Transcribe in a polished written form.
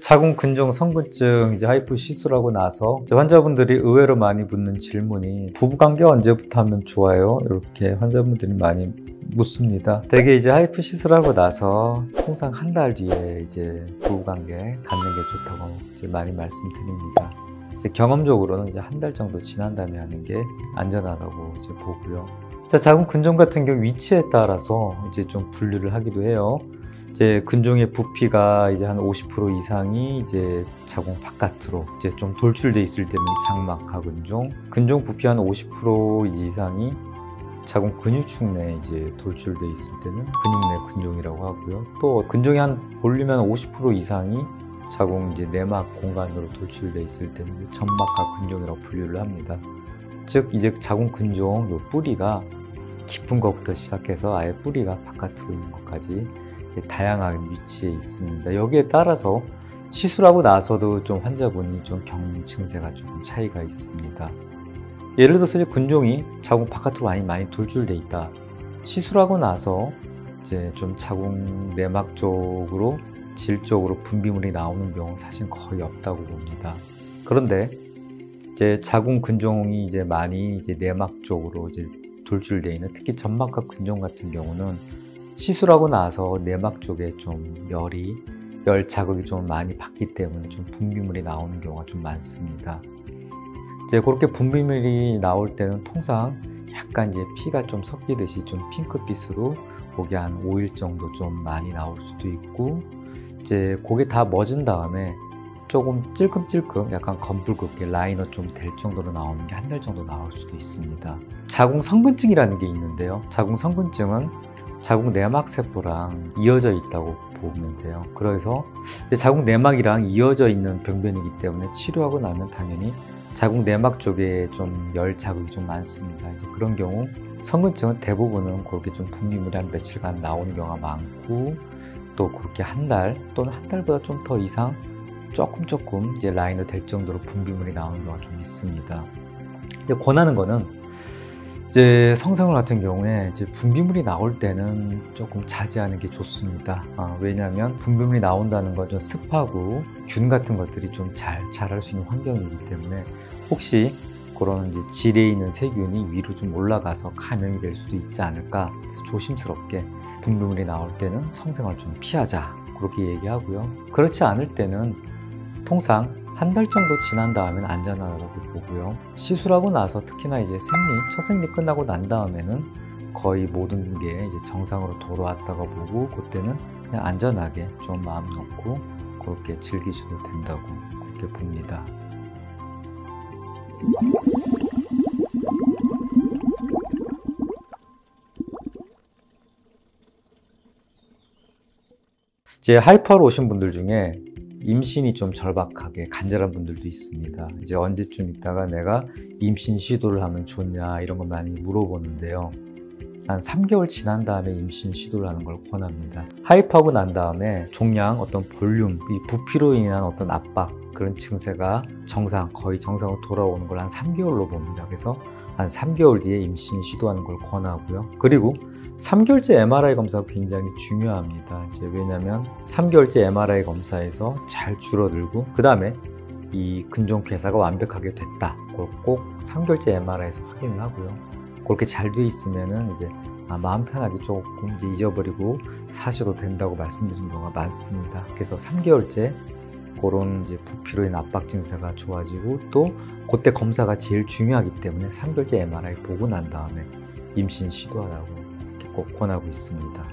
자궁 근종 성근증 하이프 시술하고 나서 환자분들이 의외로 많이 묻는 질문이 부부관계 언제부터 하면 좋아요? 이렇게 환자분들이 많이 묻습니다. 되게 하이프 시술하고 나서 통상 한 달 뒤에 부부관계 갖는 게 좋다고 많이 말씀드립니다. 경험적으로는 한 달 정도 지난 다음에 하는 게 안전하다고 보고요. 자궁 근종 같은 경우 위치에 따라서 좀 분류를 하기도 해요. 근종의 부피가 한 50% 이상이 자궁 바깥으로 좀 돌출돼 있을 때는 장막하 근종, 근종 부피 한 50% 이상이 자궁 근육축 내에 돌출돼 있을 때는 근육 내 근종이라고 하고요. 또 근종이 한 볼륨 한 50% 이상이 자궁 내막 공간으로 돌출돼 있을 때는 점막하 근종이라고 분류를 합니다. 즉 자궁 근종 요 뿌리가 깊은 것부터 시작해서 아예 뿌리가 바깥으로 있는 것까지 다양한 위치에 있습니다. 여기에 따라서 시술하고 나서도 환자분이 겪는 증세가 조금 차이가 있습니다. 예를 들어서 근종이 자궁 바깥으로 많이 돌출돼 있다. 시술하고 나서 자궁 내막 쪽으로 질 쪽으로 분비물이 나오는 경우는 사실 거의 없다고 봅니다. 그런데 자궁 근종이 많이 내막 쪽으로 돌출되어 있는 특히 점막하 근종 같은 경우는 시술하고 나서 내막 쪽에 열 자극이 많이 받기 때문에 분비물이 나오는 경우가 많습니다. 그렇게 분비물이 나올 때는 통상 약간 피가 섞이듯이 핑크빛으로 그게 한 5일 정도 많이 나올 수도 있고, 그게 다 멎은 다음에 조금 찔끔찔끔 약간 검붉게 라이너 될 정도로 나오는 게 한 달 정도 나올 수도 있습니다. 자궁 성근증이라는 게 있는데요. 자궁 성근증은 자궁 내막 세포랑 이어져 있다고 보면 돼요. 그래서 자궁 내막이랑 이어져 있는 병변이기 때문에 치료하고 나면 당연히 자궁 내막 쪽에 열 자극이 많습니다. 그런 경우 성근증은 대부분은 그렇게 분비물이 한 며칠간 나오는 경우가 많고, 또 그렇게 한 달 또는 한 달보다 더 이상 조금 라이너 될 정도로 분비물이 나오는 경우가 있습니다. 권하는 거는 성생활 같은 경우에 분비물이 나올 때는 조금 자제하는 게 좋습니다. 왜냐하면 분비물이 나온다는 건 습하고 균 같은 것들이 잘 자랄 수 있는 환경이기 때문에 혹시 그런 질에 있는 세균이 위로 올라가서 감염이 될 수도 있지 않을까 해서 조심스럽게 분비물이 나올 때는 성생활 피하자 그렇게 얘기하고요. 그렇지 않을 때는 통상 한 달 정도 지난 다음에는 안전하다고 보고요. 시술하고 나서 특히나 첫 생리 끝나고 난 다음에는 거의 모든 게 정상으로 돌아왔다고 보고, 그때는 그냥 안전하게 마음 놓고 그렇게 즐기셔도 된다고 그렇게 봅니다. 하이퍼로 오신 분들 중에 임신이 절박하게 간절한 분들도 있습니다. 언제쯤 있다가 내가 임신 시도를 하면 좋냐 이런 거 많이 물어보는데요. 한 3개월 지난 다음에 임신 시도를 하는 걸 권합니다. 하이퍼하고 난 다음에 종양, 어떤 볼륨, 이 부피로 인한 어떤 압박, 그런 증세가 거의 정상으로 돌아오는 걸 한 3개월로 봅니다. 그래서 한 3개월 뒤에 임신 시도하는 걸 권하고요. 그리고 3개월째 MRI 검사가 굉장히 중요합니다. 왜냐하면 3개월째 MRI 검사에서 잘 줄어들고 그 다음에 이 근종 괴사가 완벽하게 됐다. 꼭 3개월째 MRI에서 확인을 하고요. 그렇게 잘 돼 있으면은 마음 편하게 조금 잊어버리고 사셔도 된다고 말씀드린 경우가 많습니다. 그래서 3개월째 그런 부피로 인한 압박 증세가 좋아지고, 또 그때 검사가 제일 중요하기 때문에 3개월째 MRI 보고 난 다음에 임신 시도하라고 꼭 권하고 있습니다.